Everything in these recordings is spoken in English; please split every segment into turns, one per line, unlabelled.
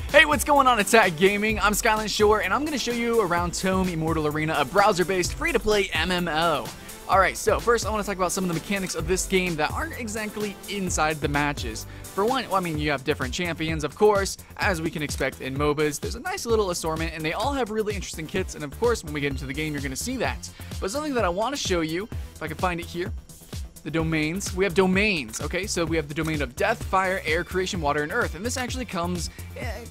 Hey, what's going on? It's Tag Gaming. I'm Skyline Shore, and I'm going to show you around TOME Immortal Arena, a browser-based, free-to-play MMO. Alright, so first I want to talk about some of the mechanics of this game that aren't exactly inside the matches. For one, well, I mean, you have different champions, of course, as we can expect in MOBAs. There's a nice little assortment, and they all have really interesting kits, and of course, when we get into the game, you're going to see that. But something that I want to show you, if I can find it here, the domains. We have domains, okay? So we have the domain of death, fire, air, creation, water, and earth. And this actually comes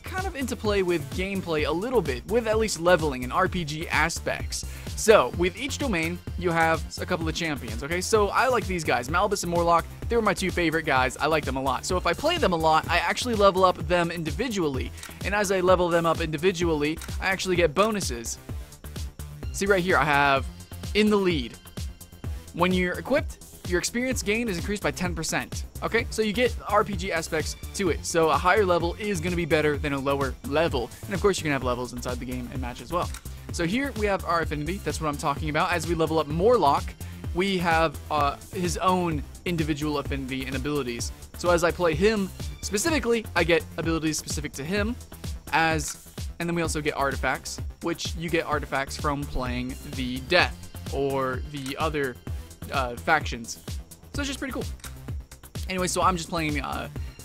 kind of into play with gameplay a little bit, with at least leveling and RPG aspects. So, with each domain, you have a couple of champions, okay? So, I like these guys. Malbus and Morlock, they were my two favorite guys. I like them a lot. So, if I play them a lot, I actually level up them individually. And as I level them up individually, I actually get bonuses. See right here, I have in the lead. When you're equipped, your experience gain is increased by 10%. Okay, so you get RPG aspects to it. So a higher level is going to be better than a lower level. And of course, you can have levels inside the game and match as well. So here we have our affinity. That's what I'm talking about. As we level up Morlock, we have his own individual affinity and abilities. So as I play him specifically, I get abilities specific to him. And then we also get artifacts, which you get artifacts from playing the death or the other factions. So it's just pretty cool. Anyway, so I'm just playing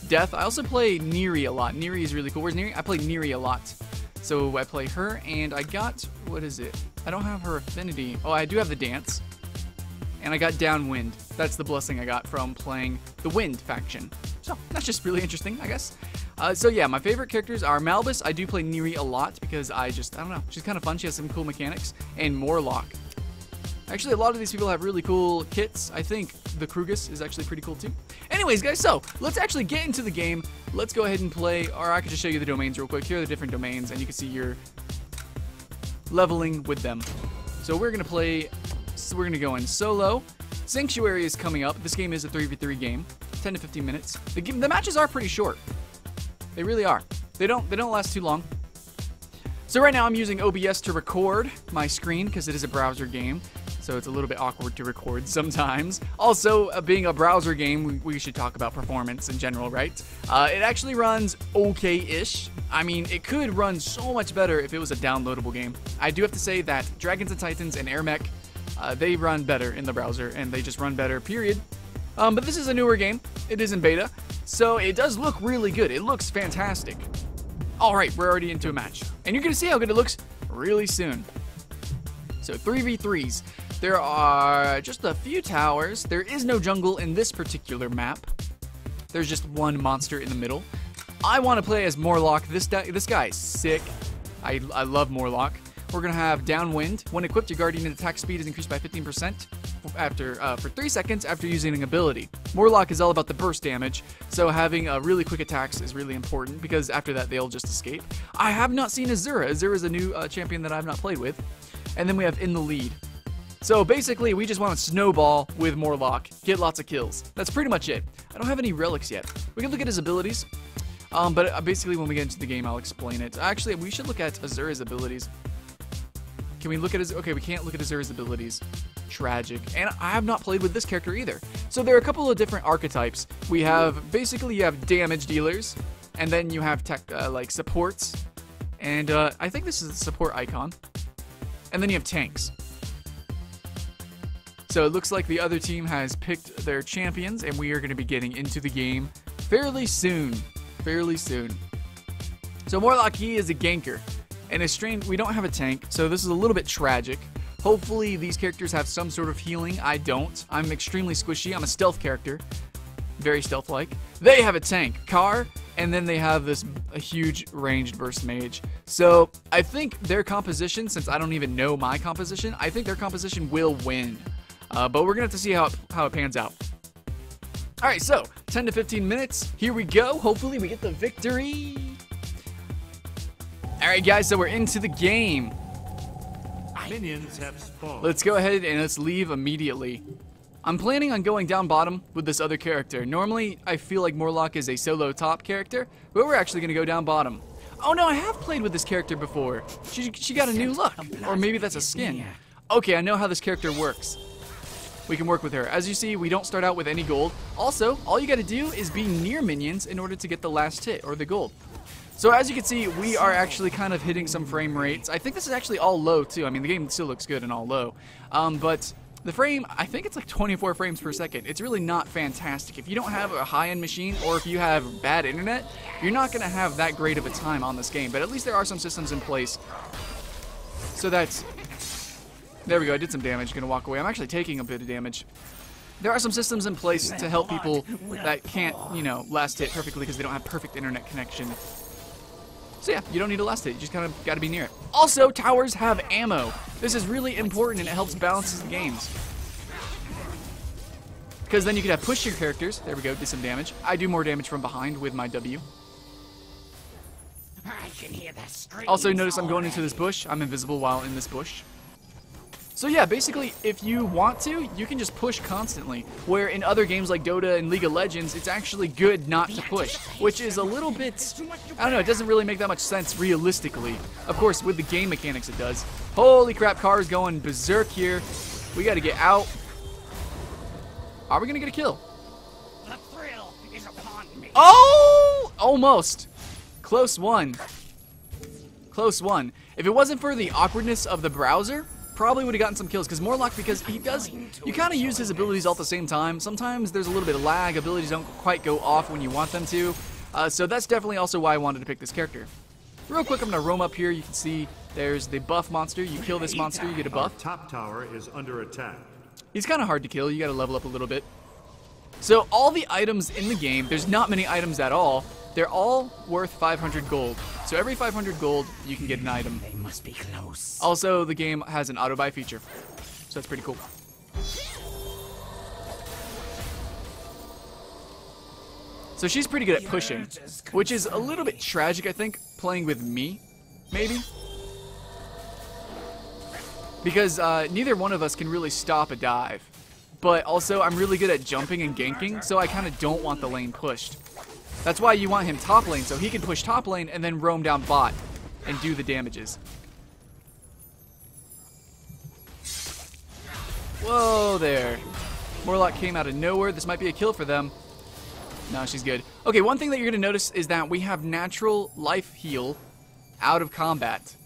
Death. I also play Neri a lot. Neri is really cool. Where's Neri? I play Neri a lot. So I play her, and I got, what is it? I don't have her affinity. Oh, I do have the dance. And I got Downwind. That's the blessing I got from playing the Wind faction. So that's just really interesting, I guess. So yeah, my favorite characters are Malbus. I do play Neri a lot because I don't know. She's kind of fun. She has some cool mechanics. And Morlock. Actually, a lot of these people have really cool kits. I think the Krugus is actually pretty cool too. Anyways, guys, so let's actually get into the game. Let's go ahead and play, or I can just show you the domains real quick. Here are the different domains, and you can see you're leveling with them. So we're going to play, we're going to go in solo. Sanctuary is coming up. This game is a 3v3 game, 10 to 15 minutes. The matches are pretty short. They really are. They don't last too long. So right now I'm using OBS to record my screen because it is a browser game. So it's a little bit awkward to record sometimes. Also, being a browser game, we should talk about performance in general, right? It actually runs okay-ish. I mean, it could run so much better if it was a downloadable game. I do have to say that Dragons and Titans and Air Mech, they run better in the browser, and they just run better, period. But this is a newer game. It is in beta, so it does look really good. It looks fantastic. Alright, we're already into a match. And you're going to see how good it looks really soon. So 3v3s. There are just a few towers. There is no jungle in this particular map. There's just one monster in the middle. I want to play as Morlock. This guy is sick. I love Morlock. We're going to have Downwind. When equipped, your Guardian attack speed is increased by 15% for 3 seconds after using an ability. Morlock is all about the burst damage, so having really quick attacks is really important because after that, they'll just escape. I have not seen Azura. Azura is a new champion that I've not played with. And then we have In the Lead. So basically, we just want to snowball with Morlock, get lots of kills. That's pretty much it. I don't have any relics yet. We can look at his abilities, but basically when we get into the game, I'll explain it. Actually, we should look at Azura's abilities. Can we look at his... Okay, we can't look at Azura's abilities. Tragic. And I have not played with this character either. So there are a couple of different archetypes. We have... Basically, you have damage dealers, and then you have tech, like supports, and I think this is the support icon. And then you have tanks. So it looks like the other team has picked their champions, and we are going to be getting into the game fairly soon. Fairly soon. So Morlock, he is a ganker. And it's strange, we don't have a tank, so this is a little bit tragic. Hopefully these characters have some sort of healing. I don't. I'm extremely squishy. I'm a stealth character. Very stealth-like. They have a tank, Car, and then they have a huge ranged burst mage. So I think their composition, since I don't even know my composition, I think their composition will win. But we're going to have to see how it pans out. Alright, so 10 to 15 minutes. Here we go. Hopefully we get the victory. Alright guys, so we're into the game.
Minions have spawned.
Let's go ahead and let's leave immediately. I'm planning on going down bottom with this other character. Normally, I feel like Morlock is a solo top character, but we're actually going to go down bottom. Oh no, I have played with this character before. She got a new look. Or maybe that's a skin. Okay, I know how this character works. we can work with her. As you see, we don't start out with any gold. Also, all you got to do is be near minions in order to get the last hit, or the gold. So as you can see, we are actually kind of hitting some frame rates. I think this is actually all low, too. I mean, the game still looks good and all low. But the frame, I think it's like 24 frames per second. It's really not fantastic. If you don't have a high-end machine, or if you have bad internet, you're not going to have that great of a time on this game. But at least there are some systems in place. So that's... There we go, I did some damage, gonna walk away. I'm actually taking a bit of damage. There are some systems in place to help people that can't, you know, last hit perfectly because they don't have perfect internet connection. So yeah, you don't need a last hit, you just kind of gotta be near it. Also, towers have ammo. This is really important and it helps balance the games. Because then you could have push your characters. There we go, did some damage. I do more damage from behind with my W. Also, notice I'm going into this bush. I'm invisible while in this bush. So yeah, basically, if you want to, you can just push constantly. Where in other games like Dota and League of Legends, it's actually good not to push. Which is a little bit, I don't know, it doesn't really make that much sense realistically. Of course, with the game mechanics it does. Holy crap, Car's going berserk here. We gotta get out. Are we gonna get a kill?
The thrill is upon me.
Oh! Almost. Close one. Close one. If it wasn't for the awkwardness of the browser, probably would have gotten some kills, because Morlock, because he does, you kind of use his abilities all at the same time. Sometimes there's a little bit of lag, abilities don't quite go off when you want them to, so that's definitely also why I wanted to pick this character. Real quick, I'm going to roam up here. You can see there's the buff monster. You kill this monster, you get a buff.
Our top tower is under attack.
He's kind of hard to kill, you got to level up a little bit. So all the items in the game, there's not many items at all. They're all worth 500 gold. So every 500 gold, you can get an item.
They must be close.
Also, the game has an auto-buy feature. So that's pretty cool. So she's pretty good at pushing, which is a little bit tragic, I think, playing with me, maybe. Because neither one of us can really stop a dive. But also, I'm really good at jumping and ganking, so I kind of don't want the lane pushed. That's why you want him top lane, so he can push top lane and then roam down bot and do the damages. Whoa there. Morlock came out of nowhere. This might be a kill for them. No, she's good. Okay, one thing that you're going to notice is that we have natural life heal out of combat.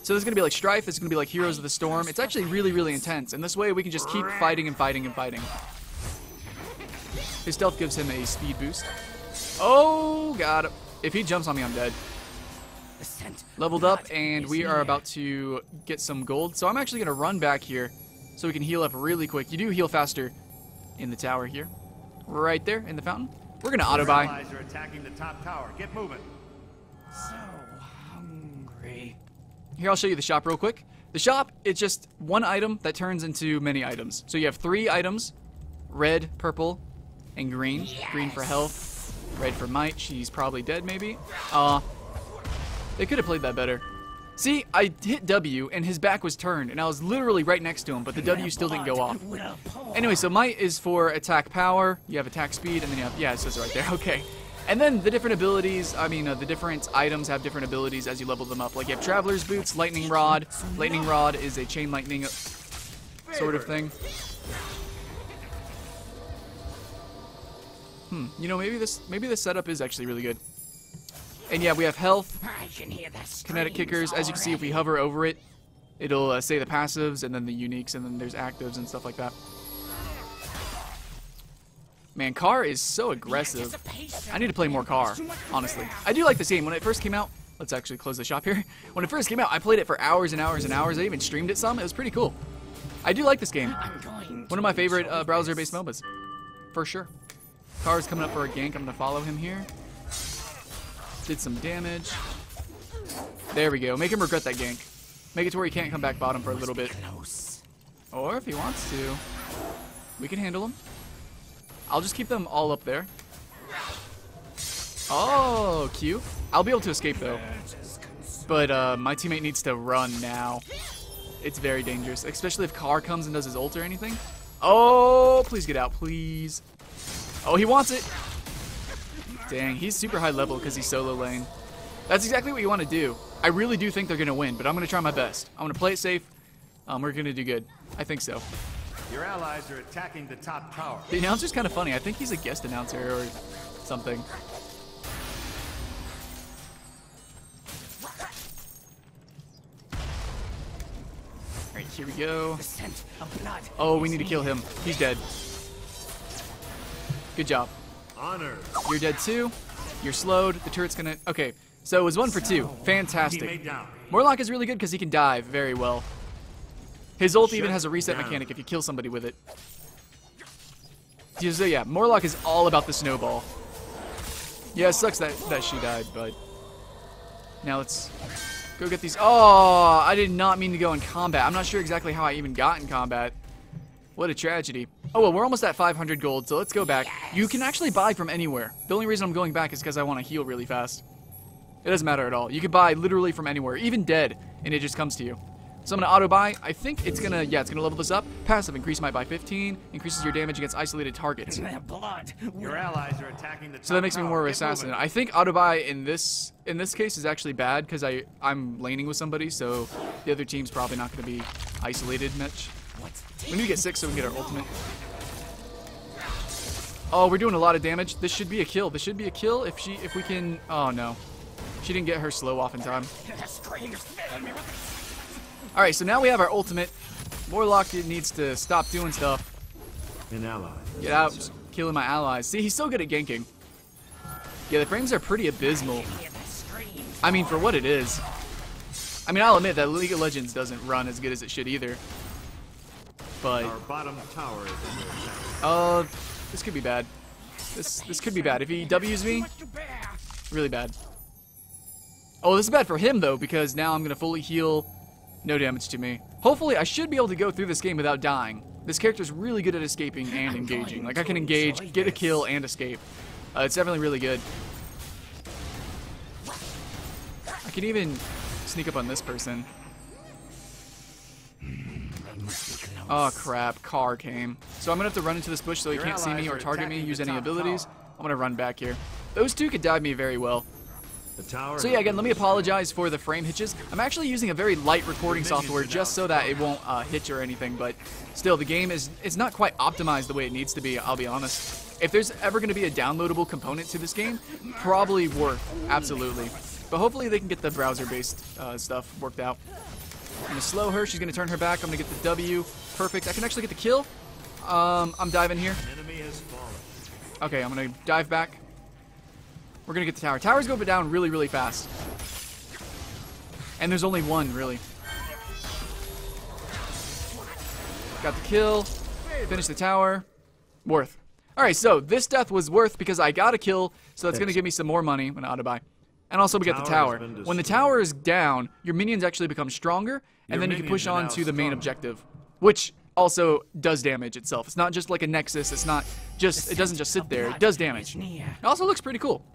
So this is going to be like Strife, this is going to be like Heroes of the Storm. It's actually really, really intense, and this way we can just keep fighting and fighting and fighting. His stealth gives him a speed boost. Oh, got it. If he jumps on me, I'm dead. Leveled up, and we are about to get some gold. So I'm actually going to run back here so we can heal up really quick. You do heal faster in the tower here. Right there in the fountain. We're going to auto-buy.
Allies are attacking the top tower. Get moving.
So hungry.
Here, I'll show you the shop real quick. The shop, it's just one item that turns into many items. So you have 3 items, red, purple, and green. Yes. Green for health. Red for might. She's probably dead, maybe. They could have played that better. See, I hit W, and his back was turned, and I was literally right next to him, but the W still didn't go off. Anyway, so might is for attack power. You have attack speed, and then you have... Yeah, it says it right there. Okay. And then the different abilities, the different items have different abilities as you level them up. Like you have Traveler's Boots, Lightning Rod. Lightning Rod is a chain lightning sort of thing. You know, maybe this setup is actually really good. And yeah, we have health, kinetic kickers. As you can see, if we hover over it, it'll say the passives and then the uniques, and then there's actives and stuff like that. Man, Car is so aggressive. I need to play more Car, honestly. I do like this game. When it first came out, let's actually close the shop here. When it first came out, I played it for hours and hours and hours. I even streamed it some. It was pretty cool. I do like this game. One of my favorite browser-based MOBAs, for sure. Car's coming up for a gank. I'm going to follow him here. Did some damage. There we go. Make him regret that gank. Make it to where he can't come back bottom for a little bit. Or if he wants to, we can handle him. I'll just keep them all up there. Oh, cute. I'll be able to escape though. But my teammate needs to run now. It's very dangerous, especially if Car comes and does his ult or anything. Oh, please get out, please. Oh, he wants it. Dang, he's super high level because he's solo lane. That's exactly what you want to do. I really do think they're going to win, but I'm going to try my best. I'm going to play it safe. We're going to do good. I think so.
Your allies are attacking the top tower.
The announcer's kind of funny. I think he's a guest announcer or something. Alright, here we go.
The scent of blood.
Oh, we need to kill him. He's dead. Good job.
Honor.
You're dead too. You're slowed. The turret's gonna... Okay, so it was 1 for 2. Fantastic.
Teammate down.
Morlock is really good because he can dive very well. His ult even has a reset mechanic if you kill somebody with it. So yeah, Morlock is all about the snowball. Yeah, it sucks that she died, but... Now let's go get these... Oh, I did not mean to go in combat. I'm not sure exactly how I even got in combat. What a tragedy. Oh, well, we're almost at 500 gold, so let's go back. You can actually buy from anywhere. The only reason I'm going back is because I want to heal really fast. It doesn't matter at all. You can buy literally from anywhere, even dead, and it just comes to you. So I'm going to auto-buy. I think it's going to, yeah, it's going to level this up. Passive, increase might by 15. Increases your damage against isolated targets.
Blood.
Your allies are attacking the top
So that makes me more of an
Get
assassin.
moving.
I think auto-buy in this case is actually bad because I'm laning with somebody, so the other team's probably not going to be isolated much. We need to get 6 so we can get our ultimate. Oh, we're doing a lot of damage. This should be a kill. This should be a kill if we can... Oh, no. She didn't get her slow off in time. Alright, so now we have our ultimate. Morlock needs to stop doing stuff.
An ally.
Get out. Killing my allies. See, he's so good at ganking. Yeah, the frames are pretty abysmal. I mean, for what it is. I mean, I'll admit that League of Legends doesn't run as good as it should either. But...
Our bottom tower is under attack.
This could be bad. This could be bad. If he W's me, really bad. Oh, this is bad for him, though, because now I'm going to fully heal. No damage to me. Hopefully, I should be able to go through this game without dying. This character's really good at escaping and engaging. Like, I can engage, get a kill, and escape. It's definitely really good. I can even sneak up on this person. Oh, crap. Car came. So I'm going to have to run into this bush so he can't see me or target me, use any abilities. I'm going to run back here. Those two could dive me very well.
The tower
So yeah, again, let me apologize for the frame hitches. I'm actually using a very light recording software just so that it won't hitch or anything, but still, the game it's not quite optimized the way it needs to be, I'll be honest. If there's ever going to be a downloadable component to this game, probably worth, absolutely. But hopefully they can get the browser-based stuff worked out. I'm going to slow her, she's going to turn her back, I'm going to get the W. Perfect, I can actually get the kill. I'm diving here.
enemy has fallen.
Okay, I'm going to dive back. We're going to get the tower. Towers go down really, really fast. And there's only one, really. Got the kill. Finish the tower. Worth. Alright, so this death was worth because I got a kill, so that's going to give me some more money when I auto-buy. And also we get the tower. When the tower is down, your minions actually become stronger, and then you can push on to the main objective. Which also does damage itself. It's not just like a nexus. It's not just, it doesn't just sit there. It does damage. It also looks pretty cool.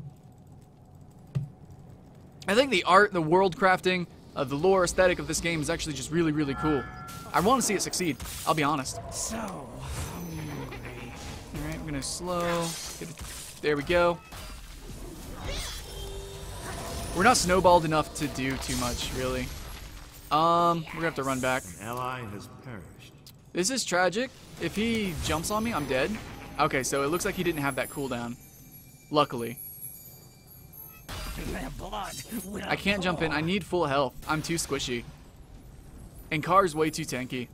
I think the art, the world crafting, the lore aesthetic of this game is actually just really, really cool. I want to see it succeed, I'll be honest.
So hungry.
Alright, we're going to slow. There we go. We're not snowballed enough to do too much, really. We're going to have to run back.
An ally has perished.
This is tragic. If he jumps on me, I'm dead. Okay, so it looks like he didn't have that cooldown. Luckily. I can't jump in. I need full health. I'm too squishy. And Car's way too tanky.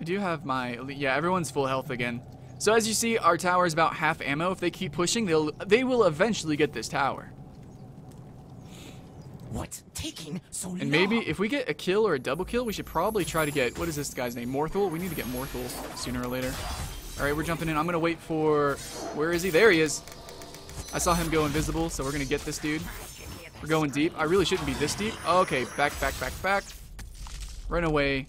I do have my... Yeah, everyone's full health again. So as you see, our tower is about half ammo. If they keep pushing, they will eventually get this tower.
What's taking so long?
And maybe if we get a kill or a double kill, we should probably try to get... What is this guy's name? Morthul? We need to get Morthul sooner or later. Alright, we're jumping in. I'm going to wait for... Where is he? There he is. I saw him go invisible, so we're going to get this dude. We're going deep. I really shouldn't be this deep. Okay, back. Run away.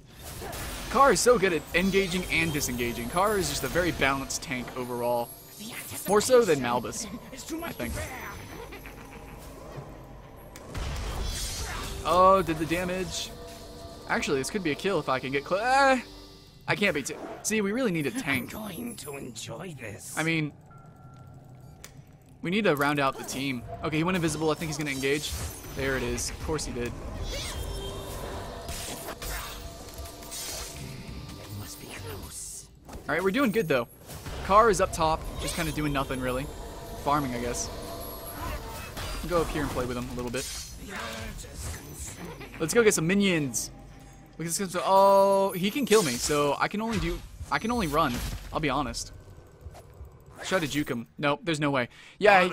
Car is so good at engaging and disengaging. Car is just a very balanced tank overall. More so than Malbus, I think. Oh, did the damage. Actually, this could be a kill if I can get close. I can't be... See, we really need a tank.
I'm going to enjoy this.
I mean... We need to round out the team. Okay, he went invisible. I think he's going to engage. There it is. Of course he did. Alright, we're doing good though. Car is up top, just kind of doing nothing really. Farming, I guess. I'll go up here and play with him a little bit. Let's go get some minions. Oh, he can kill me, so I can only run. I'll be honest. Try to juke him. Nope, there's no way. Yeah,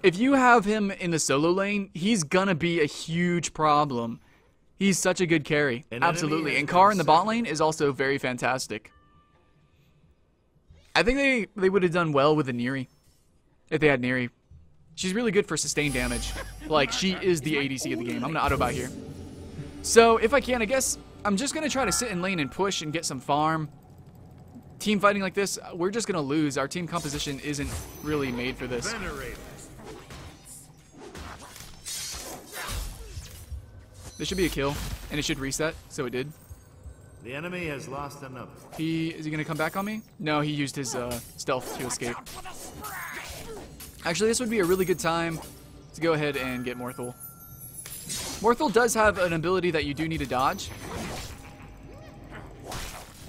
if you have him in the solo lane, he's gonna be a huge problem. He's such a good carry. Absolutely. And Car in the bot lane is also very fantastic. I think they would have done well with a Neri. If they had Neri. She's really good for sustained damage. Like, she is the ADC of the game. I'm gonna auto-bot here. So, if I can, I guess I'm just gonna try to sit in lane and push and get some farm. Team fighting like this, we're just gonna lose. Our team composition isn't really made for this. This should be a kill, and it should reset, so it did.
The enemy has lost another.
Is he gonna come back on me? No, he used his stealth to escape. Actually, this would be a really good time to go ahead and get Morthul. Morthul does have an ability that you do need to dodge.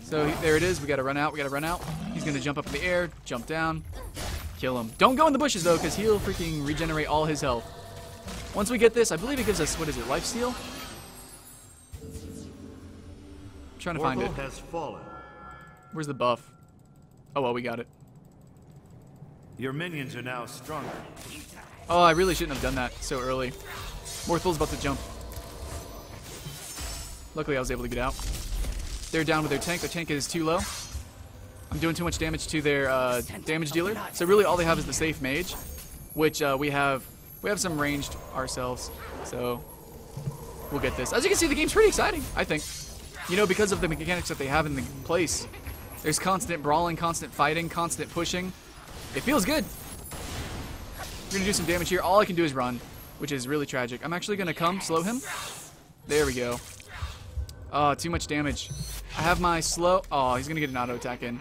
So there it is. We gotta run out. We gotta run out. He's gonna jump up in the air, jump down, kill him. Don't go in the bushes though, because he'll freaking regenerate all his health. Once we get this, I believe it gives us, what is it, lifesteal? I'm trying to find it.
Has fallen.
Where's the buff? Oh well, we got it.
Your minions are now stronger.
Oh, I really shouldn't have done that so early. Morthul's about to jump. Luckily, I was able to get out. They're down with their tank. Their tank is too low. I'm doing too much damage to their damage dealer. So really, all they have is the safe mage, which we have some ranged ourselves. So we'll get this. As you can see, the game's pretty exciting, I think. You know, because of the mechanics that they have in the place. There's constant brawling, constant fighting, constant pushing. It feels good. We're gonna do some damage here. All I can do is run, which is really tragic. I'm actually gonna come slow him. There we go. Oh, too much damage. I have my slow. Oh, he's gonna get an auto attack in.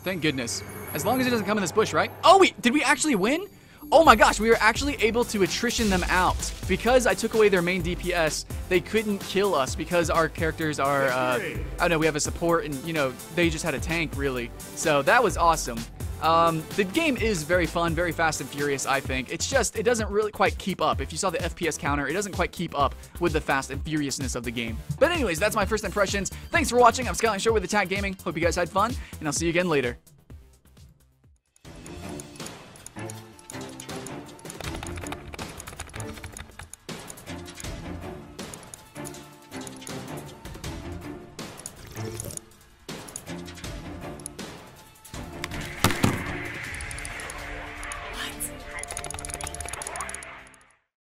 Thank goodness. As long as it doesn't come in this bush, right? Oh, wait, did we actually win? Oh my gosh, we were actually able to attrition them out. Because I took away their main DPS, they couldn't kill us because our characters are, I don't know, we have a support and, you know, they just had a tank, really. So that was awesome. The game is very fun, very fast and furious, I think. It's just, it doesn't really quite keep up. If you saw the FPS counter, it doesn't quite keep up with the fast and furiousness of the game. But anyways, that's my first impressions. Thanks for watching. I'm Skyline Shore with Attack Gaming. Hope you guys had fun, and I'll see you again later.